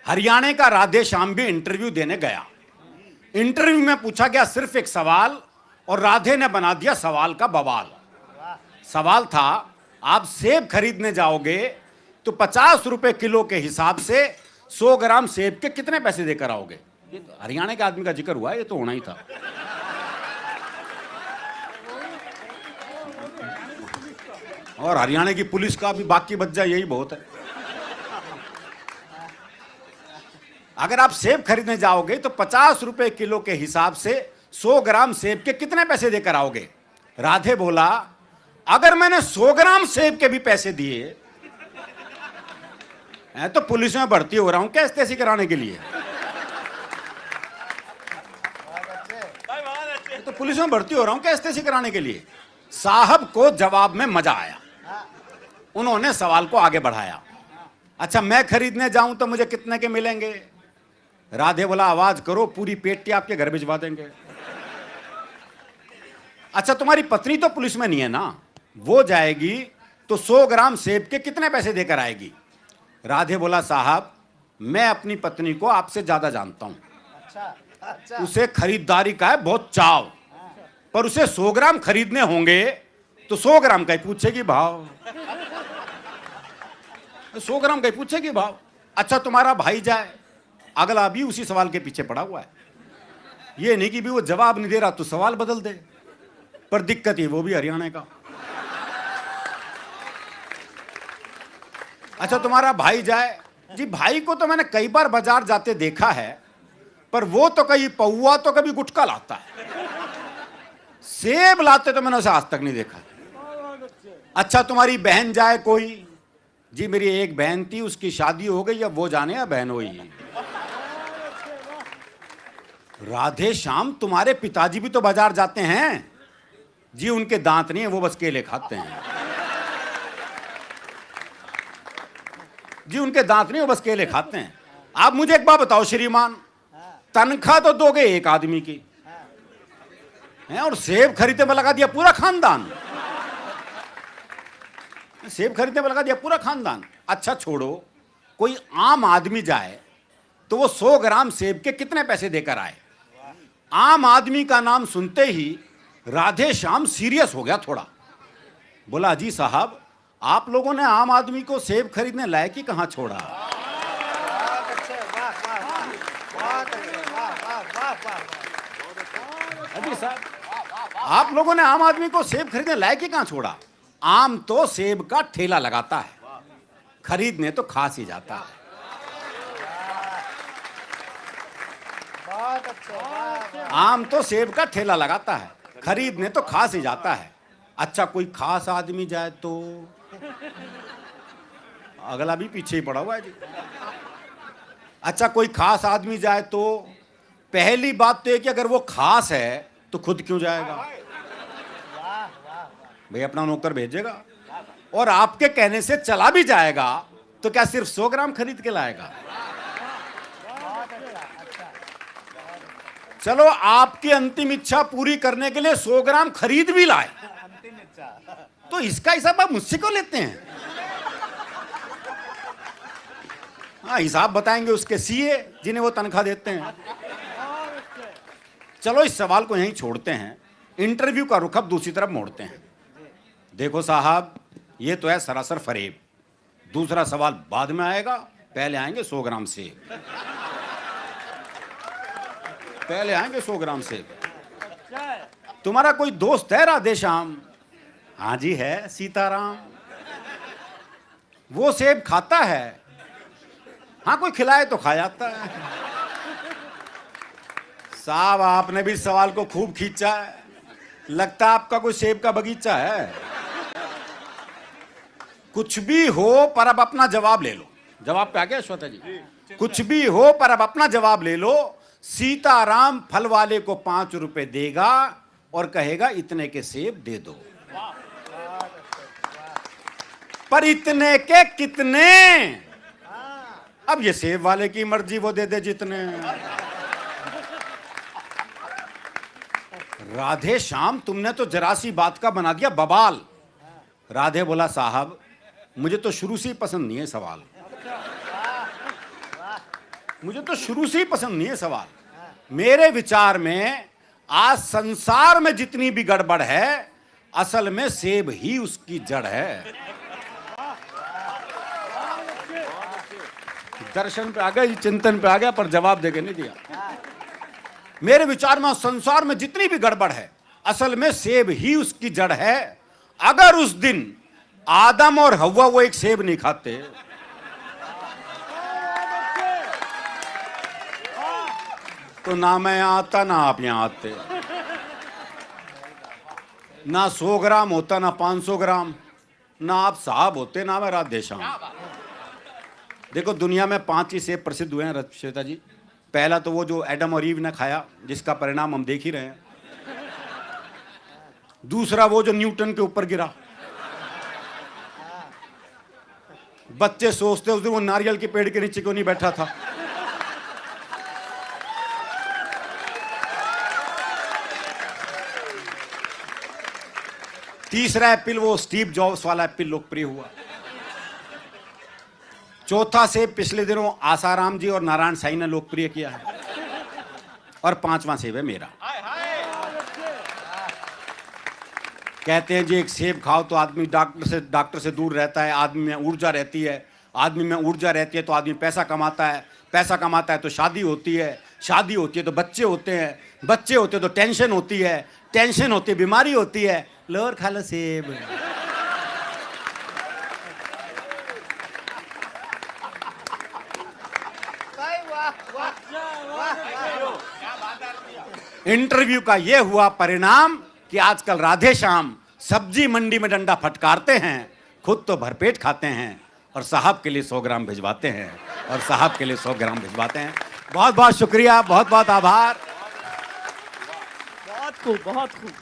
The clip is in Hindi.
हरियाणा का राधे श्याम भी इंटरव्यू देने गया। इंटरव्यू में पूछा गया सिर्फ एक सवाल और राधे ने बना दिया सवाल का बवाल। सवाल था, आप सेब खरीदने जाओगे तो 50 रुपए किलो के हिसाब से 100 ग्राम सेब के कितने पैसे देकर आओगे? ये तो हरियाणा के आदमी का जिक्र हुआ, ये तो होना ही था। और हरियाणा की पुलिस का भी बाकी बच जाए यही बहुत है। अगर आप सेब खरीदने जाओगे तो 50 रुपए किलो के हिसाब से 100 ग्राम सेब के कितने पैसे देकर आओगे? राधे बोला, अगर मैंने 100 ग्राम सेब के भी पैसे दिए तो पुलिस में भर्ती हो रहा हूं क्या एसटीसी कराने के लिए? तो पुलिस में भर्ती हो रहा हूं क्या एसटीसी कराने के लिए? साहब को जवाब में मजा आया, उन्होंने सवाल को आगे बढ़ाया। अच्छा, मैं खरीदने जाऊं तो मुझे कितने के मिलेंगे? राधे बोला, आवाज करो, पूरी पेटी आपके घर भिजवा देंगे। अच्छा, तुम्हारी पत्नी तो पुलिस में नहीं है ना, वो जाएगी तो 100 ग्राम सेब के कितने पैसे देकर आएगी? राधे बोला, साहब मैं अपनी पत्नी को आपसे ज्यादा जानता हूं। अच्छा। उसे खरीदारी का है बहुत चाव, पर उसे 100 ग्राम खरीदने होंगे तो 100 ग्राम का ही पूछेगी भाव। 100 ग्राम का ही पूछेगी भाव। अच्छा, तुम्हारा भाई जाए, अगला भी उसी सवाल के पीछे पड़ा हुआ है। ये नहीं कि भी वो जवाब नहीं दे रहा तो सवाल बदल दे, पर दिक्कत ही वो भी हरियाणा का। अच्छा, तुम्हारा भाई जाए, जी भाई को तो मैंने कई बार बाजार जाते देखा है, पर वो तो कभी पौवा तो कभी गुटखा लाता है, सेब लाते तो मैंने उसे आज तक नहीं देखा। अच्छा, तुम्हारी बहन जाए कोई, जी मेरी एक बहन थी, उसकी शादी हो गई, अब वो जाने या बहन हुई। राधे श्याम, तुम्हारे पिताजी भी तो बाजार जाते हैं। जी उनके दांत नहीं है, वो बस केले खाते हैं। जी उनके दांत नहीं, वो बस केले खाते हैं। आप मुझे एक बात बताओ श्रीमान, तनख्वाह तो दोगे एक आदमी की है और सेब खरीदने में लगा दिया पूरा खानदान। सेब खरीदने में लगा दिया पूरा खानदान। अच्छा छोड़ो, कोई आम आदमी जाए तो वो 100 ग्राम सेब के कितने पैसे देकर आए? आम आदमी का नाम सुनते ही राधे श्याम सीरियस हो गया थोड़ा। बोला, जी साहब आप लोगों ने आम आदमी को सेब खरीदने लायक ही कहां छोड़ा? अजी साहब, आप लोगों ने आम आदमी को सेब खरीदने लायक ही कहां छोड़ा? आम तो सेब का ठेला लगाता है, खरीदने तो खास ही जाता है। आम तो सेब का ठेला लगाता है, खरीदने तो खास ही जाता है। अच्छा, कोई खास आदमी जाए तो अगला भी पीछे ही पड़ा हुआ है जी। अच्छा, कोई खास आदमी जाए तो पहली बात तो है कि अगर वो खास है तो खुद क्यों जाएगा? भाई अपना नौकर भेजेगा, और आपके कहने से चला भी जाएगा तो क्या सिर्फ 100 ग्राम खरीद के लाएगा? चलो, आपकी अंतिम इच्छा पूरी करने के लिए 100 ग्राम खरीद भी लाए तो इसका हिसाब आप मुझसे क्यों लेते हैं? हाँ, हिसाब बताएंगे उसके सीए जिन्हें वो तनख्वाह देते हैं। चलो, इस सवाल को यहीं छोड़ते हैं, इंटरव्यू का रुख अब दूसरी तरफ मोड़ते हैं। देखो साहब, ये तो है सरासर फरेब। दूसरा सवाल बाद में आएगा, पहले आएंगे 100 ग्राम सेब। पहले आएंगे 100 ग्राम सेब। तुम्हारा कोई दोस्त है राधे श्याम? हाँ जी है, सीताराम। वो सेब खाता है? हाँ, कोई खिलाए तो खा जाता है। साहब आपने भी सवाल को खूब खींचा है, लगता है आपका कोई सेब का बगीचा है। कुछ भी हो पर अब अपना जवाब ले लो। जवाब पे आ गया श्वेता जी? कुछ भी हो पर अब अपना जवाब ले लो। सीताराम फल वाले को 5 रुपए देगा और कहेगा इतने के सेब दे दो। पर इतने के कितने? अब ये सेब वाले की मर्जी, वो दे दे जितने। राधे श्याम, तुमने तो जरा सी बात का बना दिया बवाल। राधे बोला, साहब मुझे तो शुरू से ही पसंद नहीं है सवाल। मुझे तो शुरू से ही पसंद नहीं है सवाल। मेरे विचार में आज संसार में जितनी भी गड़बड़ है, असल में सेब ही उसकी जड़ है। दर्शन पे आ गया, चिंतन पे आ गया, पर जवाब देके नहीं दिया। मेरे विचार में संसार में जितनी भी गड़बड़ है, असल में सेब ही उसकी जड़ है। अगर उस दिन आदम और हव्वा वो एक सेब नहीं खाते, तो ना मैं आता ना आप यहां आते, ना 100 ग्राम होता ना 500 ग्राम, ना आप साहब होते ना मैं राधे श्याम। देखो दुनिया में 5 ही सेब प्रसिद्ध हुए हैं श्वेता जी। पहला तो वो जो एडम और ईव ने खाया, जिसका परिणाम हम देख ही रहे हैं। दूसरा वो जो न्यूटन के ऊपर गिरा। बच्चे सोचते उस दिन वो नारियल के पेड़ के नीचे क्यों नहीं बैठा था। तीसरा एप्पल वो स्टीव जॉब्स वाला एप्पल लोकप्रिय हुआ। चौथा सेब पिछले दिनों आसाराम जी और नारायण साईं ने लोकप्रिय किया है। और 5वां सेब है मेरा। कहते हैं जी एक सेब खाओ तो आदमी डॉक्टर से दूर रहता है, आदमी में ऊर्जा रहती है, आदमी में ऊर्जा रहती है तो आदमी पैसा कमाता है, पैसा कमाता है तो शादी होती है, शादी होती है तो बच्चे होते हैं, बच्चे होते हैं तो टेंशन होती है, टेंशन होती है बीमारी होती है। लो और खा लो सेब। इंटरव्यू का यह हुआ परिणाम कि आजकल राधे श्याम सब्जी मंडी में डंडा फटकारते हैं, खुद तो भरपेट खाते हैं और साहब के लिए 100 ग्राम भिजवाते हैं, और साहब के लिए 100 ग्राम भिजवाते हैं। बहुत बहुत शुक्रिया, बहुत बहुत आभार। बहुत खूब, बहुत खूब।